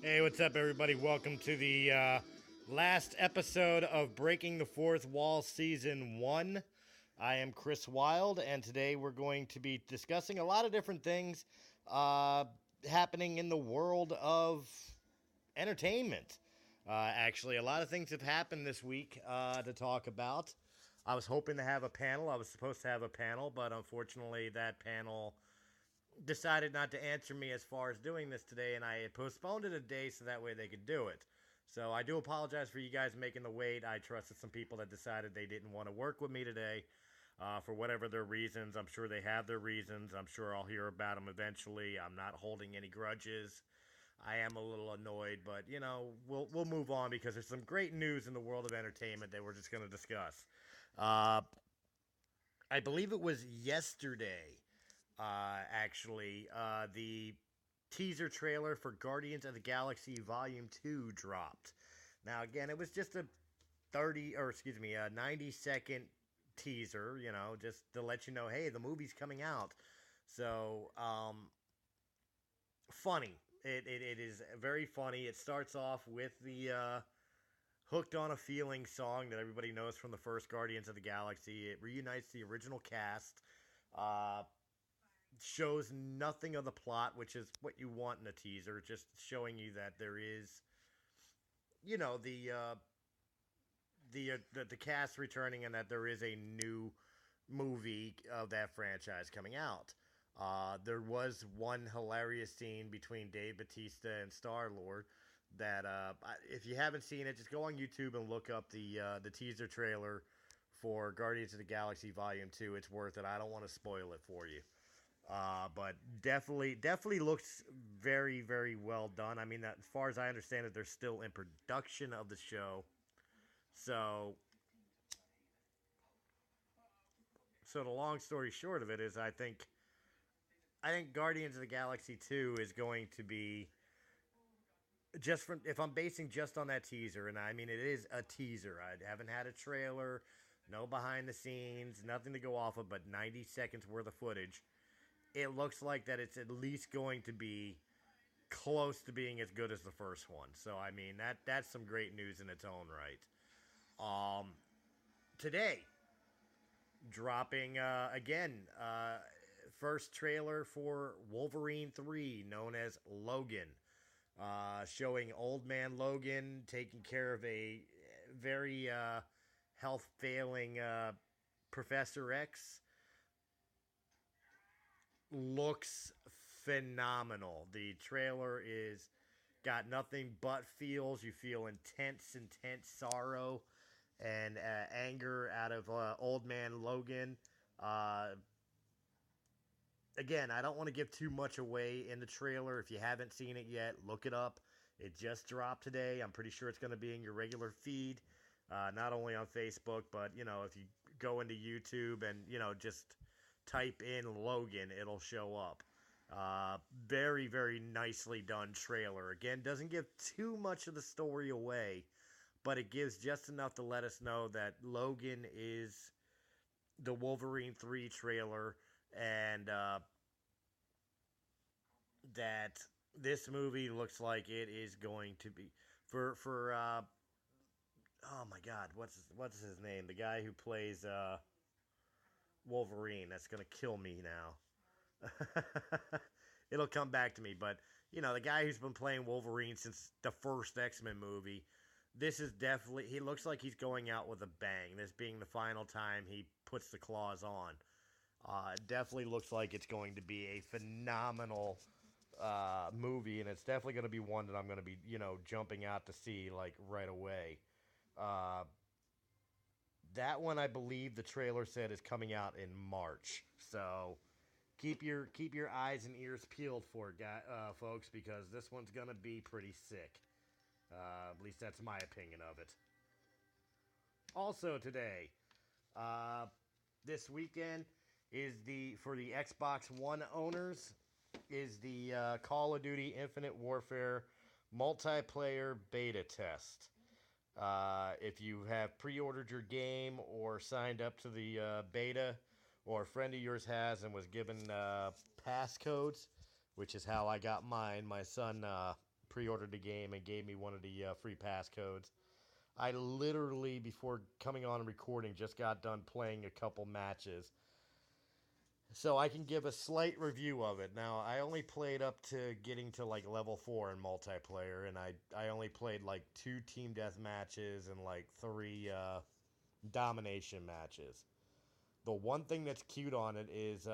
Hey, what's up, everybody? Welcome to the last episode of Breaking the Fourth Wall Season 1. I am Chris Wylde, and today we're going to be discussing a lot of different things happening in the world of entertainment. Actually, a lot of things have happened this week to talk about. I was hoping to have a panel. I was supposed to have a panel, but unfortunately, that panel decided not to answer me as far as doing this today, and I had postponed it a day so that way they could do it. So I do apologize for you guys making the wait. I trusted some people that decided they didn't want to work with me today for whatever their reasons. I'm sure they have their reasons. I'm sure I'll hear about them eventually. I'm not holding any grudges. I am a little annoyed, but we'll move on because there's some great news in the world of entertainment that we're just going to discuss. Uh, I believe it was yesterday the teaser trailer for Guardians of the Galaxy Volume 2 dropped. Now, again, it was just a 90-second teaser, just to let you know, hey, the movie's coming out. So, funny. It is very funny. It starts off with the Hooked on a Feeling song that everybody knows from the first Guardians of the Galaxy. It reunites the original cast. Uh, Shows nothing of the plot, which is what you want in a teaser, just showing you that there is, the cast returning and that there is a new movie of that franchise coming out. There was one hilarious scene between Dave Bautista and Star Lord that, if you haven't seen it, just go on YouTube and look up the teaser trailer for Guardians of the Galaxy Volume 2. It's worth it. I don't want to spoil it for you. But definitely looks very, very well done. I mean, that, as far as I understand it, they're still in production of the show. So, so the long story short of it is, I think Guardians of the Galaxy 2 is going to be just from, if I'm basing just on that teaser, and I mean it is a teaser. I haven't had a trailer, no behind the scenes, nothing to go off of, but 90 seconds worth of footage. It looks like that it's at least going to be close to being as good as the first one. So I mean that's some great news in its own right. Um, Today dropping again first trailer for Wolverine 3, known as Logan, showing old man Logan taking care of a very health failing Professor X. Looks phenomenal. The trailer is got nothing but feels. You feel intense sorrow and anger out of old man Logan. Uh, Again, I don't want to give too much away in the trailer. If you haven't seen it yet, look it up. It just dropped today. I'm pretty sure it's going to be in your regular feed, not only on Facebook, but if you go into YouTube and just type in Logan, it'll show up. Very, very nicely done trailer. Again, doesn't give too much of the story away, but it gives just enough to let us know that Logan is the Wolverine 3 trailer, and that this movie looks like it is going to be for oh my god, what's his name? The guy who plays Wolverine. That's gonna kill me now. It'll come back to me, but the guy who's been playing Wolverine since the first X-Men movie. This is definitely, he looks like he's going out with a bang. This being the final time he puts the claws on. It definitely looks like it's going to be a phenomenal movie, and it's definitely going to be one that I'm going to be, jumping out to see like right away. Uh, that one, I believe, the trailer said is coming out in March. So keep your eyes and ears peeled for it, folks, because this one's going to be pretty sick. At least that's my opinion of it. Also today, uh, this weekend is the for the Xbox One owners is the Call of Duty Infinite Warfare multiplayer beta test. If you have pre-ordered your game or signed up to the beta, or a friend of yours has and was given passcodes, which is how I got mine. My son pre-ordered the game and gave me one of the free passcodes. I literally, before coming on and recording, just got done playing a couple matches. So I can give a slight review of it. Now, I only played up to getting to like level 4 in multiplayer, and I only played like 2 team death matches and like 3 domination matches. The one thing that's cute on it is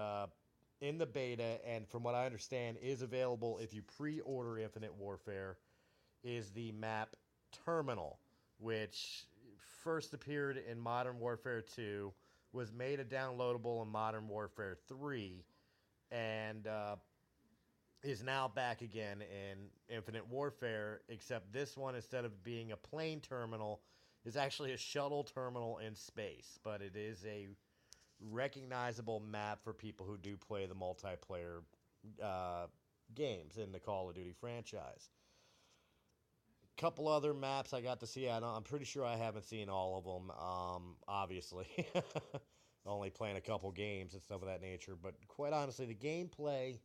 in the beta, and from what I understand, is available if you pre-order Infinite Warfare, is the map Terminal, which first appeared in Modern Warfare 2, was made a downloadable in Modern Warfare 3, and is now back again in Infinite Warfare, except this one, instead of being a plane terminal, is actually a shuttle terminal in space. But it is a recognizable map for people who do play the multiplayer games in the Call of Duty franchise. Couple other maps I got to see. I'm pretty sure I haven't seen all of them, obviously. Only playing a couple games and stuff of that nature. But quite honestly, the gameplay,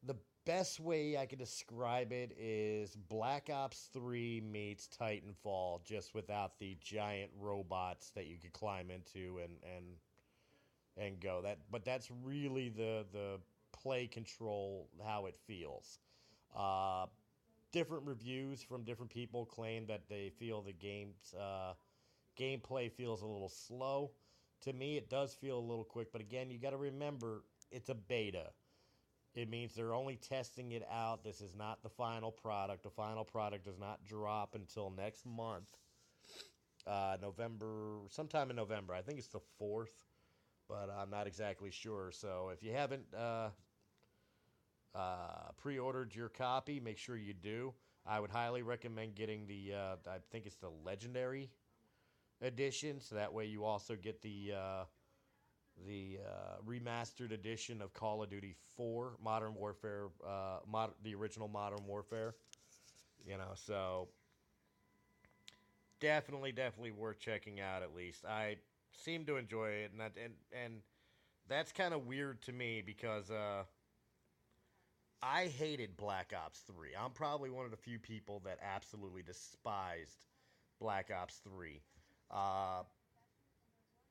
the best way I could describe it is Black Ops 3 meets Titanfall, just without the giant robots that you could climb into and go. But that's really the play control, how it feels. Different reviews from different people claim that they feel the game's gameplay feels a little slow. To me, it does feel a little quick, but again, you got to remember it's a beta. It means they're only testing it out. This is not the final product. The final product does not drop until next month, sometime in November. I think it's the 4th, but I'm not exactly sure. So if you haven't pre-ordered your copy, make sure you do. I would highly recommend getting I think it's the Legendary edition, so that way you also get the remastered edition of Call of Duty 4, Modern Warfare, the original Modern Warfare. So definitely worth checking out. At least I seem to enjoy it, and that's kind of weird to me because I hated Black Ops 3. I'm probably one of the few people that absolutely despised Black Ops 3.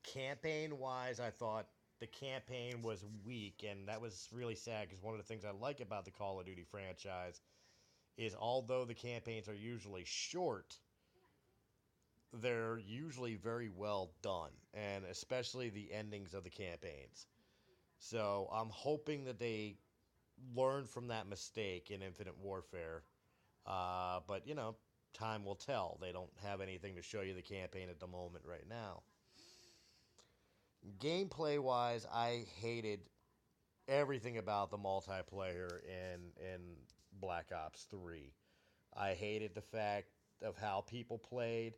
Campaign-wise, I thought the campaign was weak, and that was really sad because one of the things I like about the Call of Duty franchise is although the campaigns are usually short, they're usually very well done, and especially the endings of the campaigns. So I'm hoping that they learn from that mistake in Infinite Warfare. But, time will tell. They don't have anything to show you the campaign at the moment right now. Gameplay-wise, I hated everything about the multiplayer in Black Ops 3. I hated the fact of how people played.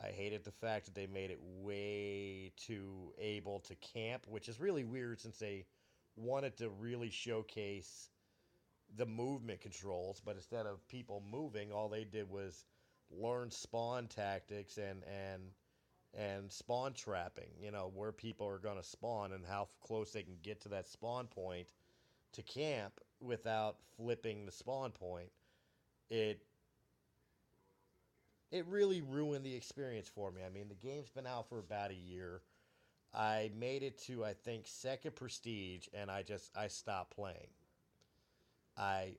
I hated the fact that they made it way too able to camp, which is really weird since they wanted to really showcase the movement controls, but instead of people moving, all they did was learn spawn tactics and spawn trapping, where people are going to spawn and how close they can get to that spawn point to camp without flipping the spawn point. It really ruined the experience for me. I mean, the game's been out for about a year. I made it to, I think, second prestige, and I stopped playing. I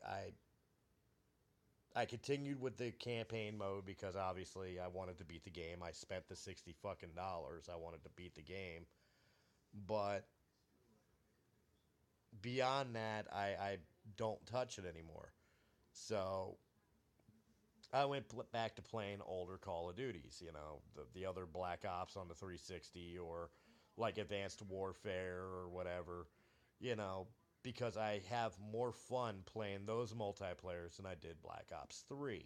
continued with the campaign mode because obviously I wanted to beat the game. I spent the $60 fucking dollars. I wanted to beat the game. But beyond that, I don't touch it anymore. So I went back to playing older Call of Duties, the other Black Ops on the 360 or like Advanced Warfare or whatever, because I have more fun playing those multiplayers than I did Black Ops 3.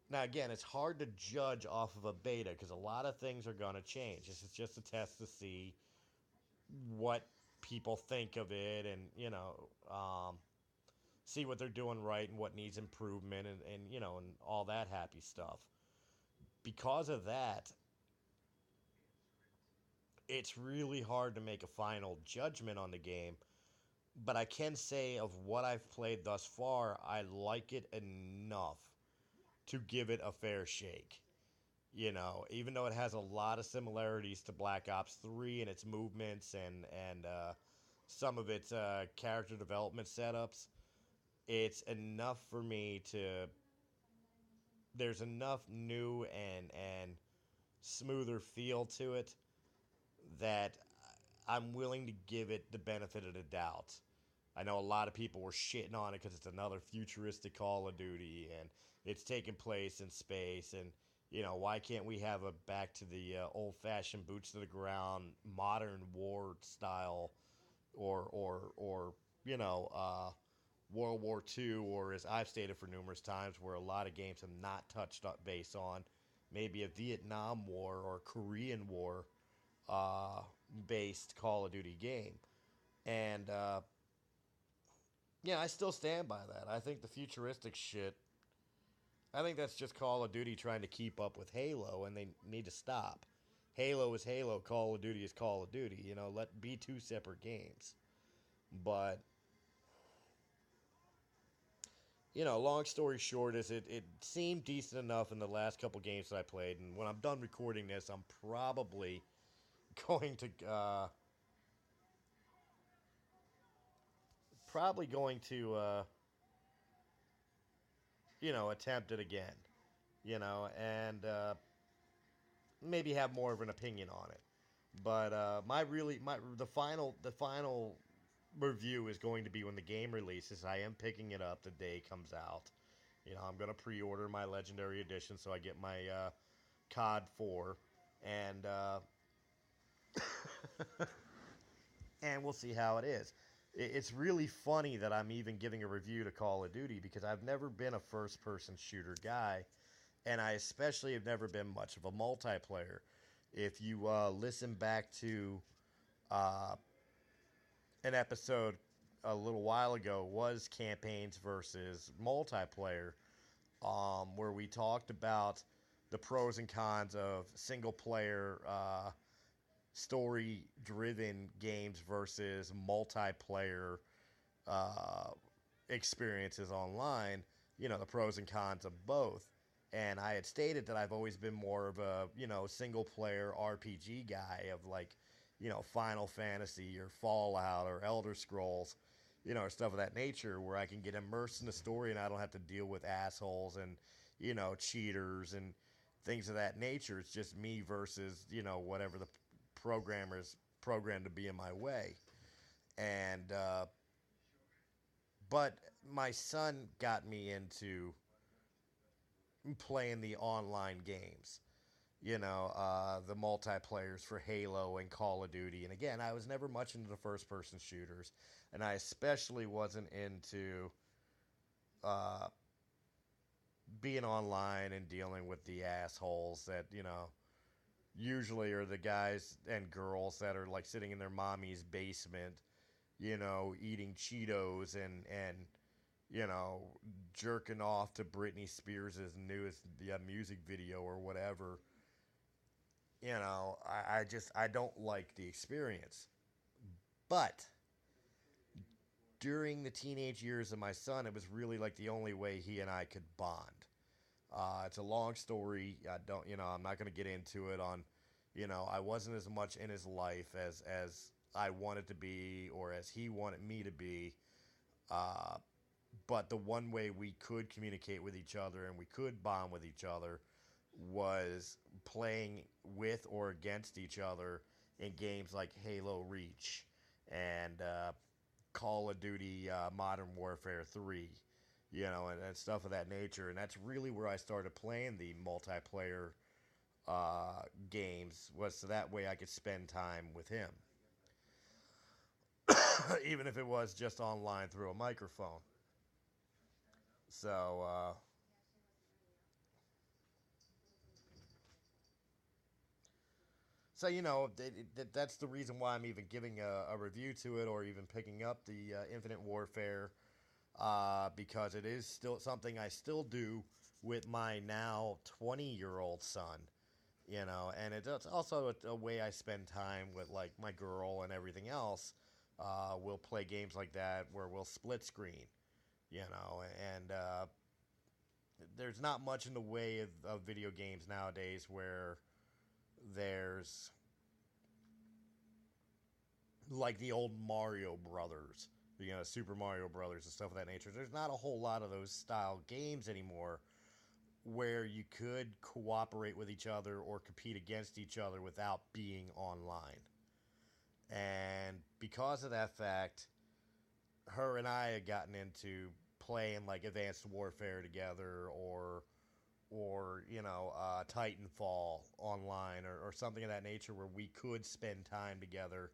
Now, again, it's hard to judge off of a beta because a lot of things are going to change. This is just a test to see what people think of it and, see what they're doing right and what needs improvement and all that happy stuff. Because of that, it's really hard to make a final judgment on the game. but I can say of what I've played thus far, I like it enough to give it a fair shake. You know, even though it has a lot of similarities to Black Ops 3 and its movements and some of its character development setups, it's enough for me to. There's enough new and smoother feel to it that I'm willing to give it the benefit of the doubt. I know a lot of people were shitting on it because it's another futuristic Call of Duty and it's taking place in space. And, you know, why can't we have a back to the old fashioned boots to the ground, modern war style or you know, World War II, or as I've stated for numerous times, where a lot of games have not touched up base on maybe a Vietnam War or Korean War uh, based Call of Duty game. And yeah, I still stand by that. I think the futuristic shit, I think that's just Call of Duty trying to keep up with Halo, and they need to stop. Halo is Halo, Call of Duty is Call of Duty. You know, let be two separate games. But you know, long story short is it seemed decent enough in the last couple games that I played, and when I'm done recording this, I'm going to uh, going to you know, attempt it again, you know, and maybe have more of an opinion on it. But my the final review is going to be when the game releases. I am picking it up the day it comes out. You know, I'm gonna pre-order my Legendary Edition so I get my COD 4, and and we'll see how it is. It's really funny that I'm even giving a review to Call of Duty because I've never been a first-person shooter guy, and I especially have never been much of a multiplayer. If you listen back to uh, an episode a little while ago, was campaigns versus multiplayer, where we talked about the pros and cons of single player story driven games versus multiplayer uh, experiences online, you know, the pros and cons of both. And I had stated that I've always been more of a, you know, single player RPG guy of like, you know, Final Fantasy or Fallout or Elder Scrolls, you know, or stuff of that nature where I can get immersed in the story and I don't have to deal with assholes and, you know, cheaters and things of that nature. It's just me versus, you know, whatever the programmers programmed to be in my way. And but my son got me into playing the online games. You know, the multiplayers for Halo and Call of Duty. And again, I was never much into the first person shooters. And I especially wasn't into uh, being online and dealing with the assholes that, you know, usually are the guys and girls that are like sitting in their mommy's basement, you know, eating Cheetos and you know, jerking off to Britney Spears' newest music video or whatever. You know, I don't like the experience. But during the teenage years of my son, it was really like the only way he and I could bond. It's a long story. I don't, you know, I'm not going to get into it on, you know, I wasn't as much in his life as I wanted to be or as he wanted me to be. Uh, but the one way we could communicate with each other and we could bond with each other was playing with or against each other in games like Halo Reach and Call of Duty Modern Warfare 3, you know, and stuff of that nature. And that's really where I started playing the multiplayer games, was so that way I could spend time with him, even if it was just online through a microphone. So, so you know, that's the reason why I'm even giving a review to it or even picking up the Infinite Warfare, because it is still something I still do with my now 20-year-old son, you know, and it's also a way I spend time with like my girl and everything else. We'll play games like that where we'll split screen, and there's not much in the way of video games nowadays where there's like the old Mario Brothers, Super Mario Brothers and stuff of that nature. There's not a whole lot of those style games anymore where you could cooperate with each other or compete against each other without being online. And because of that fact, her and I had gotten into playing like Advanced Warfare together or Titanfall online or something of that nature where we could spend time together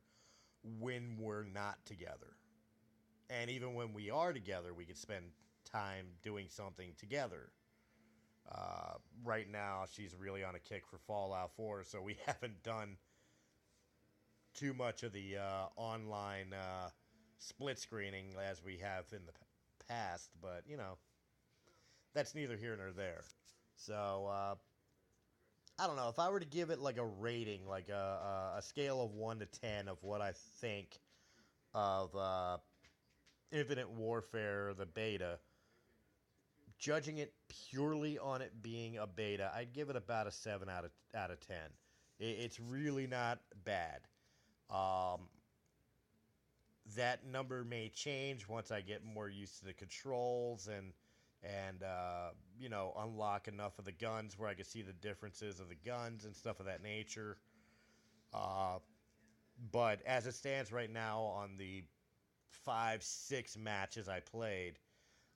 when we're not together. And even when we are together, we could spend time doing something together. Right now, she's really on a kick for Fallout 4, so we haven't done too much of the online split screening as we have in the past, but that's neither here nor there. So I don't know if I were to give it like a rating, like a scale of 1 to 10 of what I think of Infinite Warfare, the beta. Judging it purely on it being a beta, I'd give it about a 7 out of 10. It's really not bad. Um, that number may change once I get more used to the controls and unlock enough of the guns where I can see the differences of the guns and stuff of that nature. Uh, but as it stands right now, on the 5, 6 matches I played,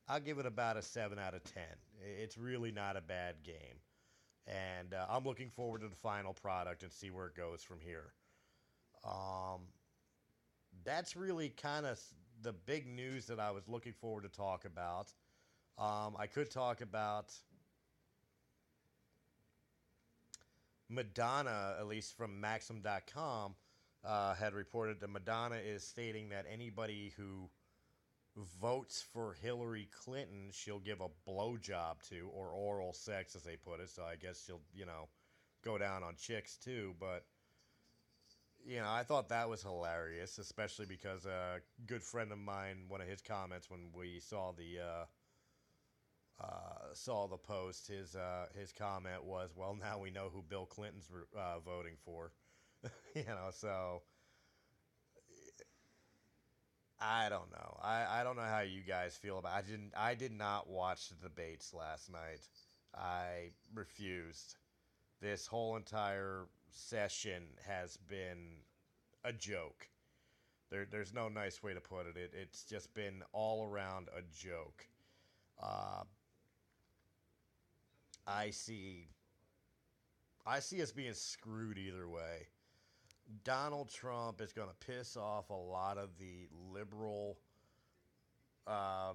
I'll give it about a 7 out of 10. It's really not a bad game, and I'm looking forward to the final product and see where it goes from here. Um, that's really kind of the big news that I was looking forward to talk about. I could talk about Madonna, at least from Maxim.com, had reported that Madonna is stating that anybody who votes for Hillary Clinton, she'll give a blowjob to, or oral sex, as they put it. So I guess she'll, go down on chicks too. But, I thought that was hilarious, especially because a good friend of mine, one of his comments when we saw the post, his comment was, "Well, now we know who Bill Clinton's voting for." So I don't know. I don't know how you guys feel about it. I did not watch the debates last night. I refused. This whole entire session has been a joke. There's no nice way to put it. It's just been all around a joke. Uh, I see I see us being screwed either way. Donald Trump is going to piss off a lot of the liberal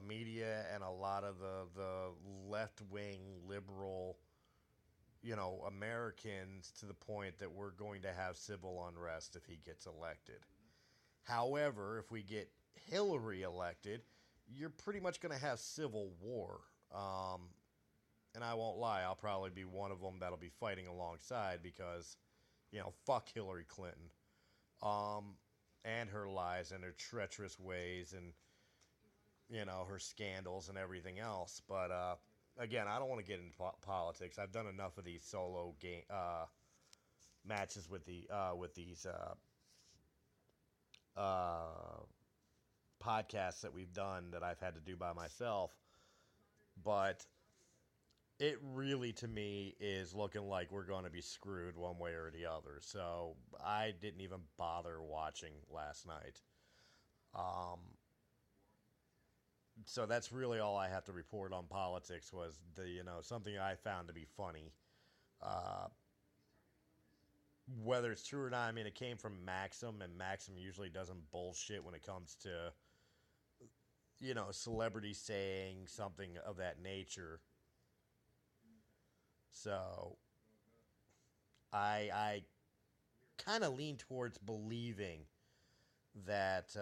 media and a lot of the left wing liberal, Americans, to the point that we're going to have civil unrest if he gets elected. However, if we get Hillary elected, you're pretty much going to have civil war. And I won't lie, I'll probably be one of them that'll be fighting alongside because, fuck Hillary Clinton. And her lies and her treacherous ways and, her scandals and everything else. But, again, I don't want to get into politics. I've done enough of these solo game matches with these podcasts that we've done that I've had to do by myself. But it really, to me, is looking like we're going to be screwed one way or the other. So I didn't even bother watching last night. So that's really all I have to report on politics was something I found to be funny. Uh, whether it's true or not, I mean, it came from Maxim, and Maxim usually doesn't bullshit when it comes to, celebrities saying something of that nature. So I kind of lean towards believing that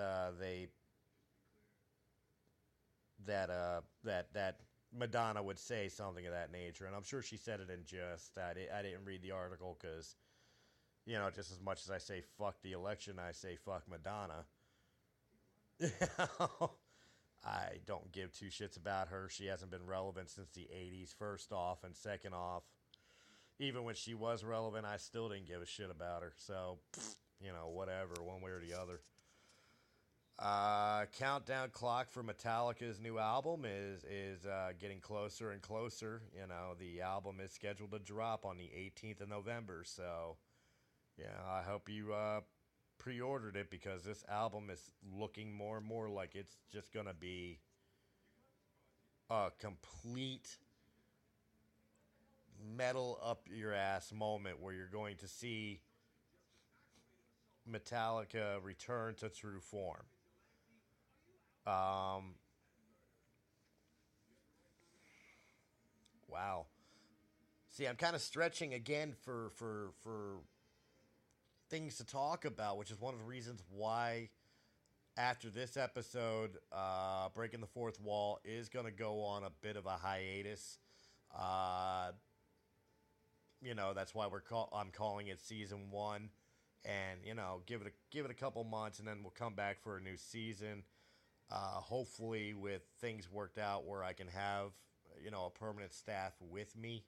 that Madonna would say something of that nature, and I'm sure she said it in jest. I didn't read the article because just as much as I say fuck the election, I say fuck Madonna. I don't give two shits about her. She hasn't been relevant since the 80s, first off. And second off, even when she was relevant, I still didn't give a shit about her. So, whatever, one way or the other. Countdown clock for Metallica's new album is getting closer and closer. The album is scheduled to drop on the 18th of November. So, I hope you pre-ordered it because this album is looking more and more like it's just gonna be a complete metal up your ass moment where you're going to see Metallica return to true form. Um, wow. See, I'm kind of stretching again for things to talk about, which is one of the reasons why after this episode, Breaking the Fourth Wall is going to go on a bit of a hiatus. Uh, that's why I'm calling it season one, and give it a couple months, and then we'll come back for a new season. Hopefully, with things worked out where I can have a permanent staff with me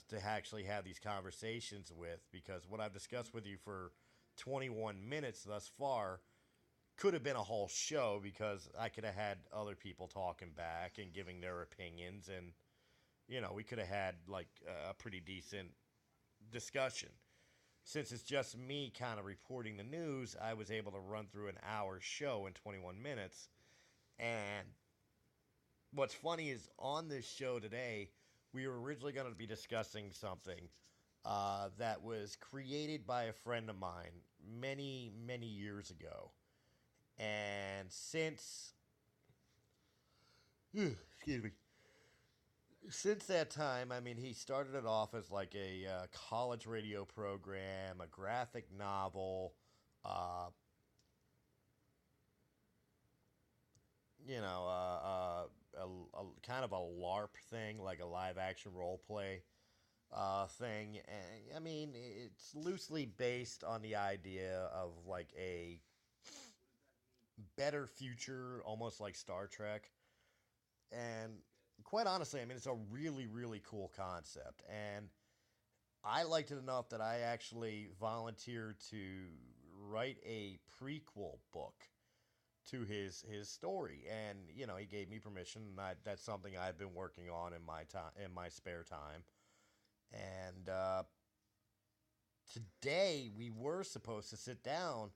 to actually have these conversations with, because what I've discussed with you for 21 minutes thus far could have been a whole show because I could have had other people talking back and giving their opinions, and we could have had like a pretty decent discussion. Since it's just me kind of reporting the news, I was able to run through an hour show in 21 minutes. And what's funny is on this show today, we were originally going to be discussing something that was created by a friend of mine many, many years ago. And since, excuse me, since that time, I mean, he started it off as like a college radio program, a graphic novel, uh, a kind of a LARP thing, like a live action role play thing. And, I mean, it's loosely based on the idea of like a better future, almost like Star Trek. And quite honestly, I mean, it's a really, really cool concept. And I liked it enough that I actually volunteered to write a prequel book to his story, and he gave me permission, and that's something I've been working on in my time, in my spare time. And today we were supposed to sit down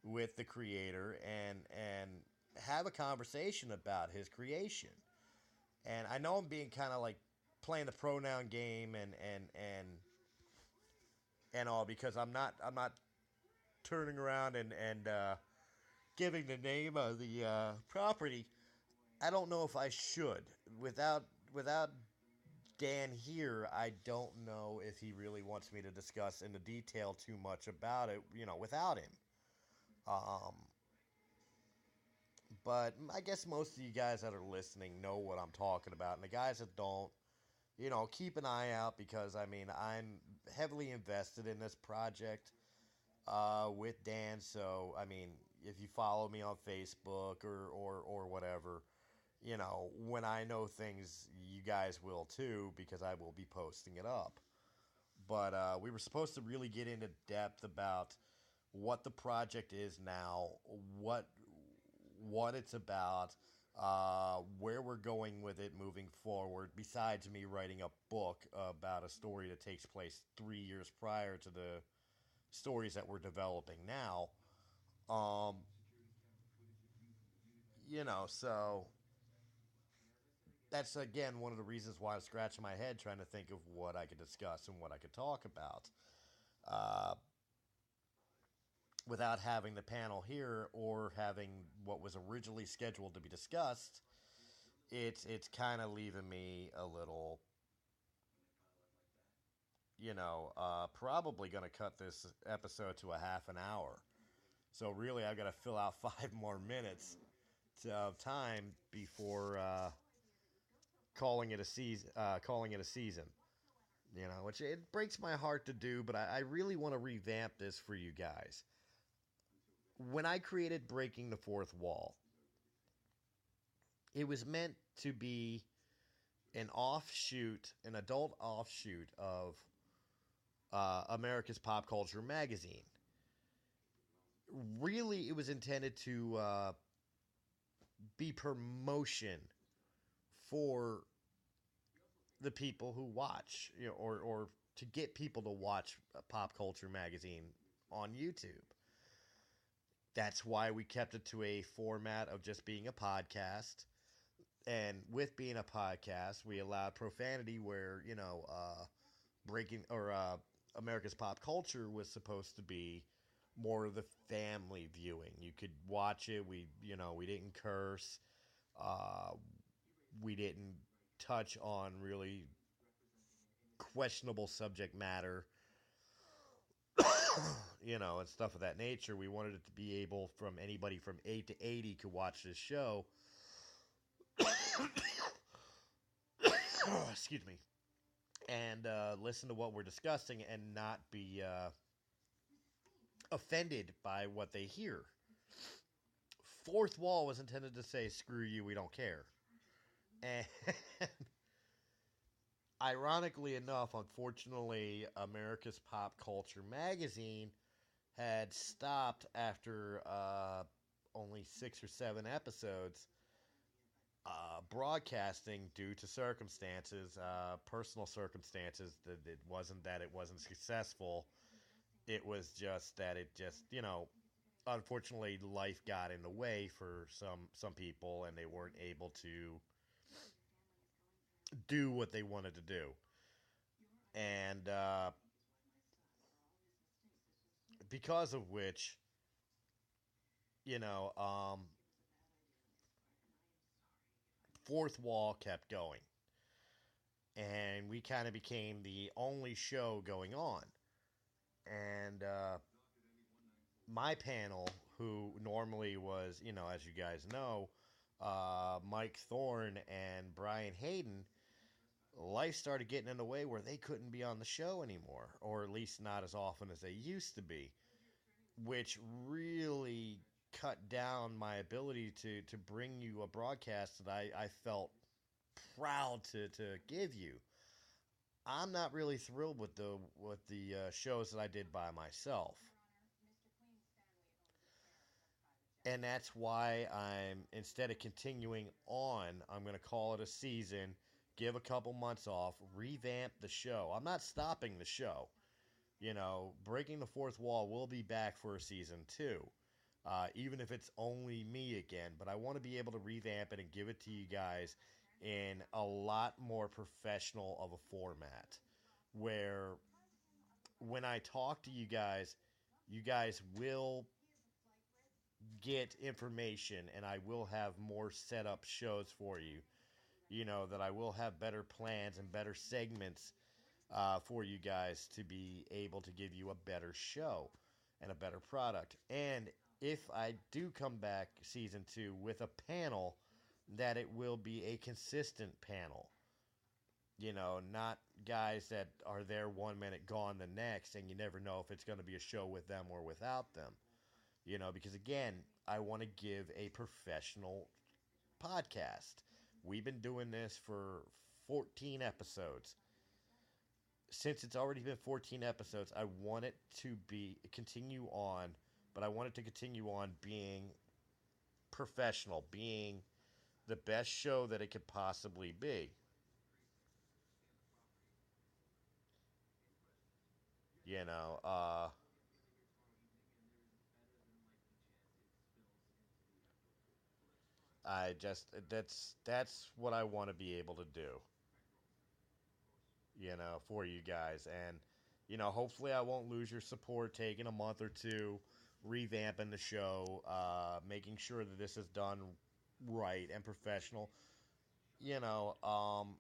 with the creator and have a conversation about his creation. And I know I'm being kind of like playing the pronoun game and all, because I'm not turning around and giving the name of the property. I don't know if I should. Without Dan here, I don't know if he really wants me to discuss in the detail too much about it, without him. Um, but I guess most of you guys that are listening know what I'm talking about, and the guys that don't, keep an eye out, because I mean, I'm heavily invested in this project with Dan. So I mean, if you follow me on Facebook or whatever, when I know things, you guys will too, because I will be posting it up. But we were supposed to really get into depth about what the project is now, what what it's about, where we're going with it moving forward. Besides me writing a book about a story that takes place 3 years prior to the stories that we're developing now. Um, so that's again one of the reasons why I'm scratching my head trying to think of what I could discuss and what I could talk about. Uh, Without having the panel here or having what was originally scheduled to be discussed, it's kind of leaving me a little, probably going to cut this episode to a half an hour. So really, I've got to fill out 5 more minutes of time before calling it a season. Which it breaks my heart to do, but I really want to revamp this for you guys. When I created Breaking the Fourth Wall, it was meant to be an offshoot, an adult offshoot of America's Pop Culture magazine. Really, it was intended to be promotion for the people who watch, or to get people to watch a pop culture magazine on YouTube. That's why we kept it to a format of just being a podcast. And with being a podcast, we allowed profanity where, breaking or America's Pop Culture was supposed to be more of the family viewing. You could watch it. We didn't curse. Uh, we didn't touch on really questionable subject matter, and stuff of that nature. We wanted it to be able from anybody from 8 to 80 could watch this show. Excuse me. And listen to what we're discussing and not be offended by what they hear. Fourth wall was intended to say, screw you, we don't care. And ironically enough, unfortunately, America's Pop Culture magazine had stopped after only 6 or 7 episodes broadcasting due to circumstances, personal circumstances. That it wasn't successful. It was just that unfortunately, life got in the way for some people, and they weren't able to do what they wanted to do. And because of which, you know, um, Fourth Wall kept going. And we kind of became the only show going on. And my panel, who normally was, as you guys know, Mike Thorne and Brian Hayden, life started getting in the way where they couldn't be on the show anymore, or at least not as often as they used to be, which really cut down my ability to bring you a broadcast that I felt proud to give you. I'm not really thrilled with the shows that I did by myself. And that's why instead of continuing on, I'm going to call it a season, give a couple months off, revamp the show. I'm not stopping the show. Breaking the Fourth Wall will be back for a season 2, even if it's only me again. But I want to be able to revamp it and give it to you guys in a lot more professional of a format, where when I talk to you guys will get information, and I will have more set up shows for you. That I will have better plans and better segments for you guys to be able to give you a better show and a better product. And if I do come back season 2 with a panel, that it will be a consistent panel. Not guys that are there 1 minute, gone the next, and you never know if it's going to be a show with them or without them. Because again, I want to give a professional podcast. We've been doing this for 14 episodes. Since it's already been 14 episodes, I want it to continue on, but I want it to continue on being professional, being the best show that it could possibly be. You know, uh, I just that's what I want to be able to do, for you guys. And, hopefully I won't lose your support taking a month or two, revamping the show, making sure that this is done right and professional. You know, um,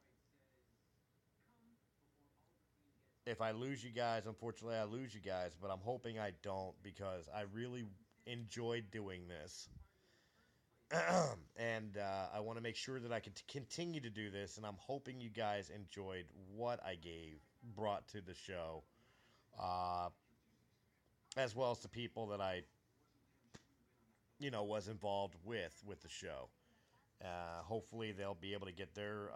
if I lose you guys, unfortunately I lose you guys, but I'm hoping I don't because I really enjoyed doing this. And I want to make sure that I can continue to do this, and I'm hoping you guys enjoyed what I brought to the show, uh, as well as the people that I was involved with the show. Hopefully, they'll be able to get their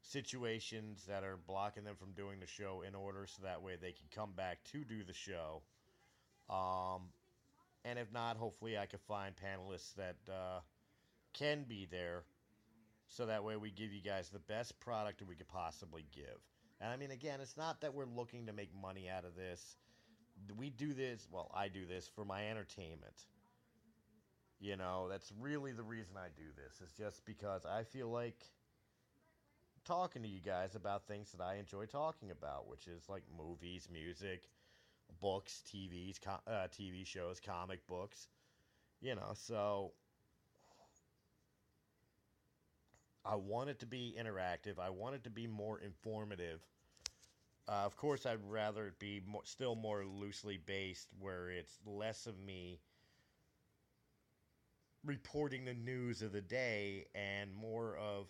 situations that are blocking them from doing the show in order, so that way they can come back to do the show. Um, and if not, hopefully, I can find panelists that can be there, so that way we give you guys the best product that we could possibly give. And I mean, again, it's not that we're looking to make money out of this. We do this, well, I do this for my entertainment. That's really the reason I do this. It's just because I feel like talking to you guys about things that I enjoy talking about, which is like movies, music, books, TV shows, comic books. So I want it to be interactive. I want it to be more informative. Of course, I'd rather it be still more loosely based, where it's less of me reporting the news of the day and more of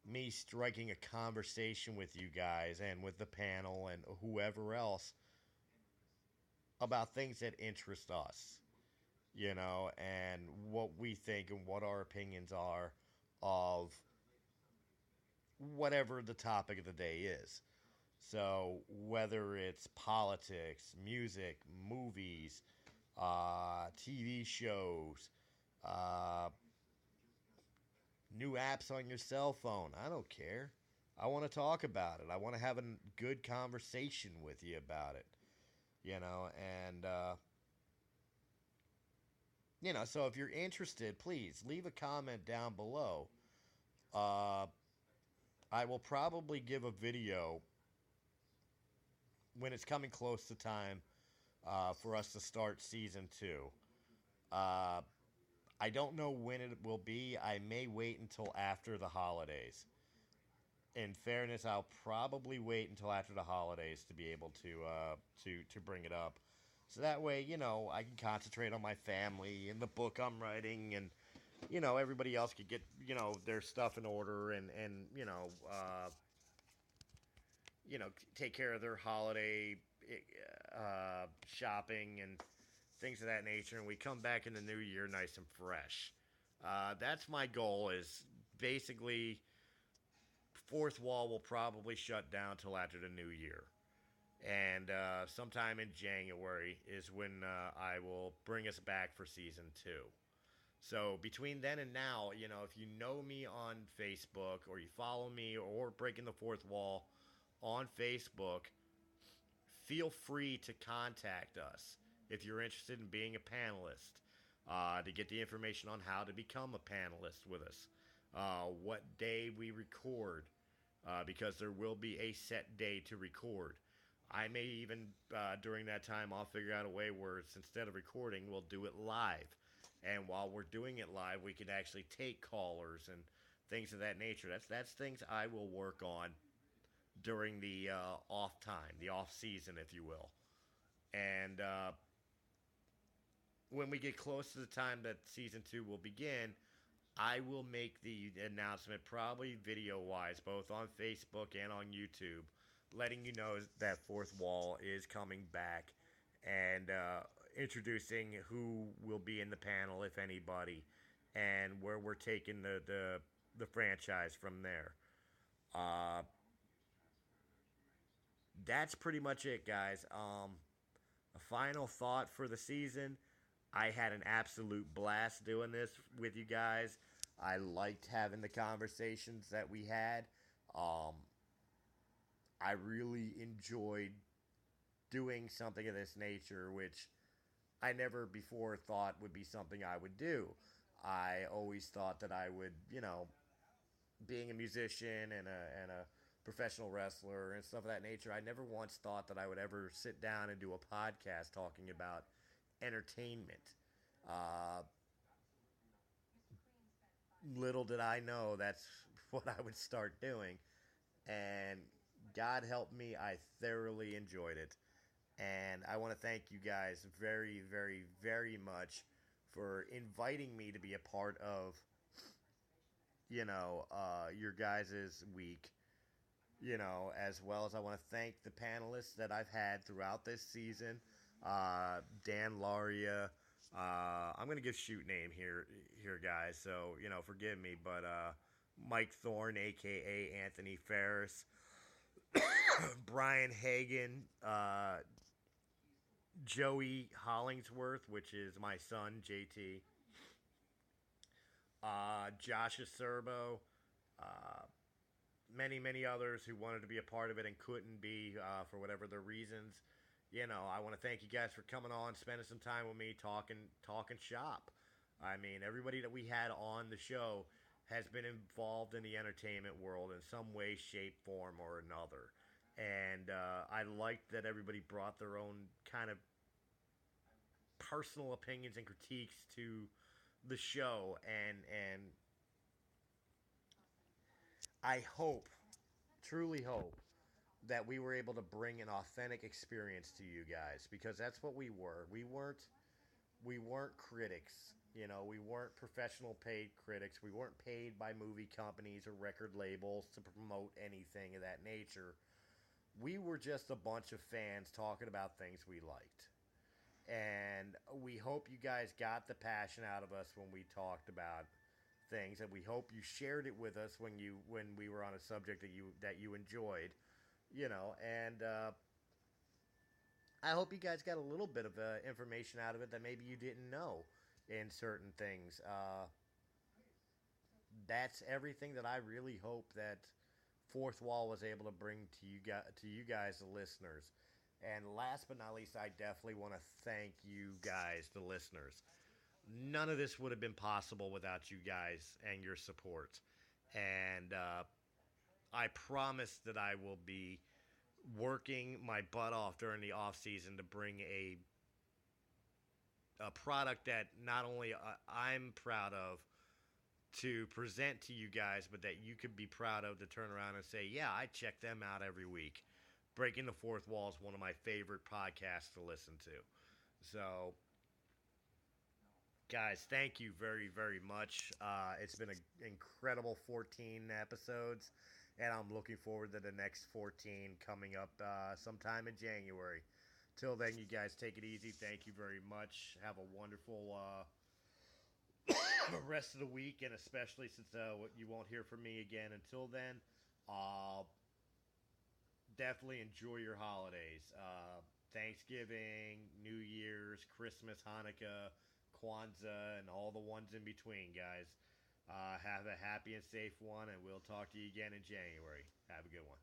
me striking a conversation with you guys and with the panel and whoever else about things that interest us, and what we think and what our opinions are of whatever the topic of the day is. So, whether it's politics, music, movies, TV shows, uh, new apps on your cell phone, I don't care. I want to talk about it. I want to have a good conversation with you about it, and, so if you're interested, please leave a comment down below. Uh, I will probably give a video when it's coming close to time for us to start season 2. Uh, I don't know when it will be. I may wait until after the holidays. In fairness, I'll probably wait until after the holidays to be able to bring it up, so that way I can concentrate on my family and the book I'm writing, and everybody else could get their stuff in order, and take care of their holiday shopping and things of that nature, and we come back in the new year nice and fresh. That's my goal. Is basically fourth wall will probably shut down till after the new year, and sometime in January is when I will bring us back for season 2. So between then and now, if you know me on Facebook or you follow me or Breaking the Fourth Wall on Facebook, feel free to contact us if you're interested in being a panelist, to get the information on how to become a panelist with us, what day we record, because there will be a set day to record. I may even, during that time, I'll figure out a way where it's, instead of recording, we'll do it live. And while we're doing it live, we can actually take callers and things of that nature. That's things I will work on during the off time, the off season, if you will. And when we get close to the time that season 2 will begin, I will make the announcement, probably video-wise, both on Facebook and on YouTube, letting you know that Fourth Wall is coming back, and introducing who will be in the panel, if anybody, and where we're taking the franchise from there. That's pretty much it, guys. A final thought for the season. I had an absolute blast doing this with you guys. I liked having the conversations that we had. I really enjoyed doing something of this nature, which I never before thought would be something I would do. I always thought that I would, being a musician and a professional wrestler and stuff of that nature, I never once thought that I would ever sit down and do a podcast talking about entertainment. Uh, Little did I know that's what I would start doing. And God help me, I thoroughly enjoyed it. And I want to thank you guys very, very, very much for inviting me to be a part of, your guys' week. As well as I want to thank the panelists that I've had throughout this season. Dan Laria, I'm gonna give shoot name here, guys. So forgive me, but Mike Thorne, aka Anthony Ferris, Brian Hagan, Joey Hollingsworth, which is my son JT, Josh Acerbo, uh, many others who wanted to be a part of it and couldn't be for whatever their reasons. I want to thank you guys for coming on, spending some time with me, talking shop. I mean, everybody that we had on the show has been involved in the entertainment world in some way, shape, form, or another. And I liked that everybody brought their own kind of personal opinions and critiques to the show. And I hope, truly hope, that we were able to bring an authentic experience to you guys, because that's what we were. We weren't critics. We weren't professional paid critics. We weren't paid by movie companies or record labels to promote anything of that nature. We were just a bunch of fans talking about things we liked. And we hope you guys got the passion out of us when we talked about things, and we hope you shared it with us when we were on a subject that you enjoyed. And I hope you guys got a little bit of information out of it that maybe you didn't know in certain things. That's everything that I really hope that Fourth Wall was able to bring to you guys, the listeners. And last but not least, I definitely want to thank you guys, the listeners. None of this would have been possible without you guys and your support. And I promise that I will be working my butt off during the off season to bring a product that not only I'm proud of to present to you guys, but that you could be proud of to turn around and say, yeah, I check them out every week. Breaking the Fourth Wall is one of my favorite podcasts to listen to. So, guys, thank you very, very much. It's been an incredible 14 episodes, and I'm looking forward to the next 14 coming up sometime in January. Till then, you guys take it easy. Thank you very much. Have a wonderful rest of the week, and especially since you won't hear from me again until then, definitely enjoy your holidays. Thanksgiving, New Year's, Christmas, Hanukkah, Kwanzaa, and all the ones in between, guys. Have a happy and safe one, and we'll talk to you again in January. Have a good one.